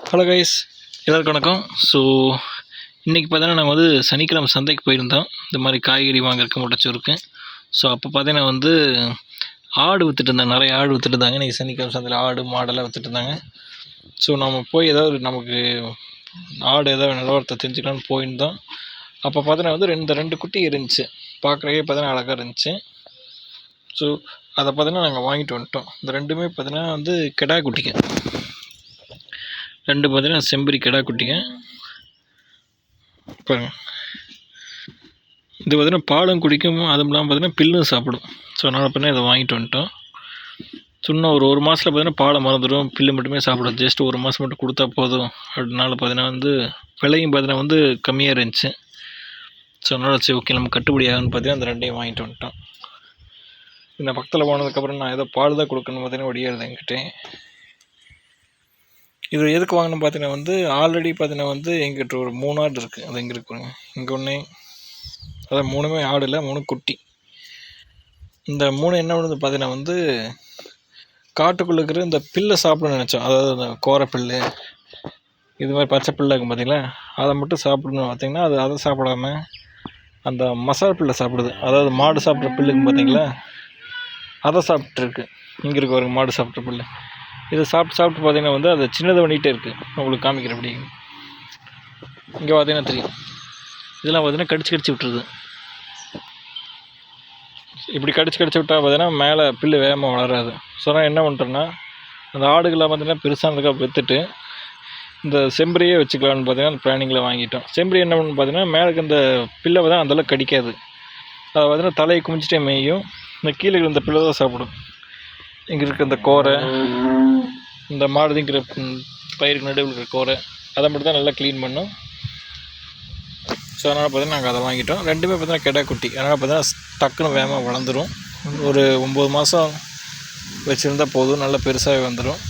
Hello guys, எல்லாருக்கும் வணக்கம். So இன்றைக்கி பார்த்தீங்கன்னா நாங்கள் வந்து சனிக்கிழமை சந்தைக்கு போயிருந்தோம். இந்த மாதிரி காய்கறி வாங்குறதுக்கு முட்டச்சோறுக்கு. ஸோ அப்போ பார்த்தீங்கன்னா வந்து ஆடு விற்றுட்டு இருந்தாங்க, நிறைய ஆடு விற்றுட்டு இருந்தாங்க. இன்றைக்கி சனிக்கிழமை சந்தையில் ஆடு மாடெல்லாம் விற்றுட்டு இருந்தாங்க. ஸோ நம்ம போய் ஏதாவது நமக்கு ஆடு ஏதாவது நிலவரத்தை தெரிஞ்சுக்கலான்னு போயிருந்தோம். அப்போ பார்த்தீங்கன்னா வந்து ரெண்டு குட்டி இருந்துச்சு. பார்க்குறக்கே பார்த்தீங்கன்னா அழகாக இருந்துச்சு. ஸோ அதை பார்த்தீங்கன்னா நாங்கள் வாங்கிட்டு வந்துட்டோம். இந்த ரெண்டுமே பார்த்தீங்கன்னா வந்து கிடா குட்டிங்க. ரெண்டு பார்த்தீங்கன்னா செம்பரி கிடா குட்டிங்க. பாருங்க, இது பார்த்தீங்கன்னா பாலும் குடிக்கும், அதுவும் இல்லாமல் பார்த்தீங்கன்னா பில்லும் சாப்பிடும். ஸோ அதனால் பார்த்தீங்கன்னா இதை வாங்கிட்டு வந்துட்டோம். இன்னும் ஒரு மாதத்தில் பார்த்தீங்கன்னா பாலை மறந்துடும், பில்லு மட்டுமே சாப்பிடும். ஜஸ்ட் ஒரு மாதம் மட்டும் கொடுத்தா போதும் அப்படினால பார்த்தீங்கன்னா வந்து விலையும் பார்த்தீங்கன்னா வந்து கம்மியாக இருந்துச்சு. ஸோ அதனால் சரி ஓகே நம்ம கட்டுப்படி ஆகுன்னு பார்த்தீங்கன்னா அந்த ரெண்டையும் வாங்கிட்டு வந்துட்டோம். இந்த பக்கத்தில் போனதுக்கப்புறம் நான் ஏதோ பால் தான் கொடுக்கணும்னு பார்த்தீங்கன்னா ஒடியாது என்கிட்ட. இது எதுக்கு வாங்கணும் பார்த்தீங்கன்னா வந்து ஆல்ரெடி பார்த்தீங்கன்னா வந்து எங்கிட்ட ஒரு 3 ஆடு இருக்குது. அது எங்கே இருக்குங்க, இங்கே ஒன்று. அதான் 3மே ஆடு இல்லை, 3 குட்டி. இந்த 3 என்ன பண்ணுது பார்த்தீங்கன்னா வந்து காட்டுக்குள்ளே இருக்கிற இந்த பில்லை சாப்பிடணும்னு நினச்சோம். அதாவது அந்த கோரை பில்லு, இது மாதிரி பச்சை பில்லு இருக்கும் பார்த்தீங்களா, அதை மட்டும் சாப்பிடணும். பார்த்தீங்கன்னா அதை சாப்பிடாம அந்த மசால் பில்லை சாப்பிடுது. அதாவது மாடு சாப்பிட்ற பில்லுக்கு பார்த்தீங்களா, அதை சாப்பிட்ருக்கு. இங்கே இருக்க ஒரு மாடு சாப்பிட்ற பில்லு இதை சாப்பிட்டு பார்த்தீங்கன்னா வந்து அது சின்னது பண்ணிகிட்டே இருக்குது. உங்களுக்கு காமிக்கிறபடி இங்கே பார்த்தீங்கன்னா தெரியும். இதெல்லாம் பார்த்தீங்கன்னா கடிச்சு விட்டுருது. இப்படி கடிச்சு விட்டால் பார்த்தீங்கன்னா மேலே பில்லு வேகமாக வளராது. ஸோ நான் என்ன பண்ணுறேன்னா அந்த ஆடுகளை பார்த்தீங்கன்னா பெருசானதுக்காக விற்றுட்டு இந்த செம்பரியே வச்சுக்கலான்னு பார்த்தீங்கன்னா பிளானிங்கில் வாங்கிட்டோம். செம்பரி என்ன பண்ணு பார்த்தீங்கன்னா மேலே இந்த பில்லை தான் அந்தளவுக்கு கடிக்காது. அதை பார்த்தீங்கன்னா தலையை குமிச்சிட்டே மேயும். இந்த கீழே இருக்கிற இந்த பில்லை தான் சாப்பிடும். இங்கே இருக்க இந்த கோரை, இந்த மாடுதிங்கிற பயிருக்கு நடுவில் இருக்கிற கோரை, அதை மட்டும் தான் நல்லா க்ளீன் பண்ணும். ஸோ அதனால் பார்த்தீங்கன்னா நாங்கள் அதை வாங்கிட்டோம். ரெண்டுமே பார்த்தீங்கன்னா கிடா குட்டி. அதனால் பார்த்தீங்கன்னா டக்குன்னு வேகமாக வளர்ந்துடும். ஒரு 9 மாதம் வச்சுருந்தா போதும், நல்லா பெருசாகவே வந்துடும்.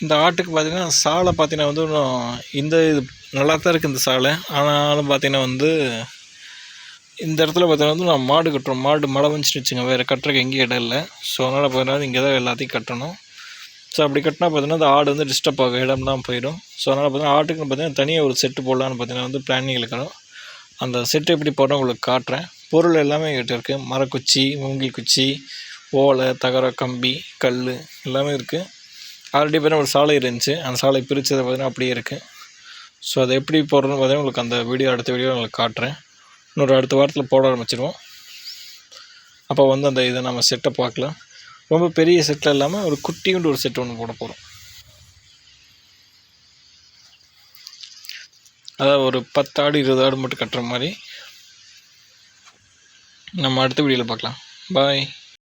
இந்த ஆட்டுக்கு பார்த்திங்கன்னா சாலை பார்த்திங்கன்னா வந்து இந்த இது நல்லா தான் இருக்குது இந்த சாலை. ஆனாலும் பார்த்திங்கன்னா வந்து இந்த இடத்துல பார்த்தீங்கன்னா வந்து நான் மாடு கட்டுறோம். மாடு மழை வந்துச்சுன்னு வச்சுங்க, வேறு கட்டுறதுக்கு எங்கேயும் இடம் இல்லை. ஸோ அதனால் பார்த்தீங்கன்னா இங்கே தான் எல்லாத்தையும் கட்டணும். ஸோ அப்படி கட்டினா பார்த்தீங்கன்னா அந்த ஆடு வந்து டிஸ்டர்ப் ஆகும், இடம் தான் போயிடும். ஸோ அதனால் பார்த்தீங்கன்னா ஆட்டுக்குன்னு பார்த்தீங்கன்னா தனியாக ஒரு செட்டு போடலான்னு பார்த்தீங்கன்னா வந்து பிளானிங் இருக்கணும். அந்த செட்டு எப்படி போடுறோம் உங்களுக்கு காட்டுறேன். பொருள் எல்லாமே என்கிட்ட இருக்குது. மரக்குச்சி, மூங்கில் குச்சி, ஓலை, தகரம், கம்பி, கல் எல்லாமே இருக்குது. ஆல்ரெடி பார்த்தீங்கன்னா ஒரு சாலை இருந்துச்சு, அந்த சாலை பிரித்ததை பார்த்தீங்கன்னா அப்படியே இருக்குது. ஸோ அதை எப்படி போடுறோன்னு பார்த்தீங்கன்னா உங்களுக்கு அந்த அடுத்த வீடியோ உங்களுக்கு காட்டுறேன். அடுத்த வாரத்தில் போட ஆரம்பிச்சிடுவோம். அப்போ வந்து அந்த இதை நம்ம செட்டை பார்க்கலாம். ரொம்ப பெரிய செட்டில் இல்லாமல் ஒரு குட்டியுண்டு ஒரு செட் ஒன்று போட போகிறோம். அதாவது ஒரு 10 ஆடு 20 ஆடு மட்டும் கட்டுற மாதிரி. நம்ம அடுத்த வீடியோவில் பார்க்கலாம். பாய்.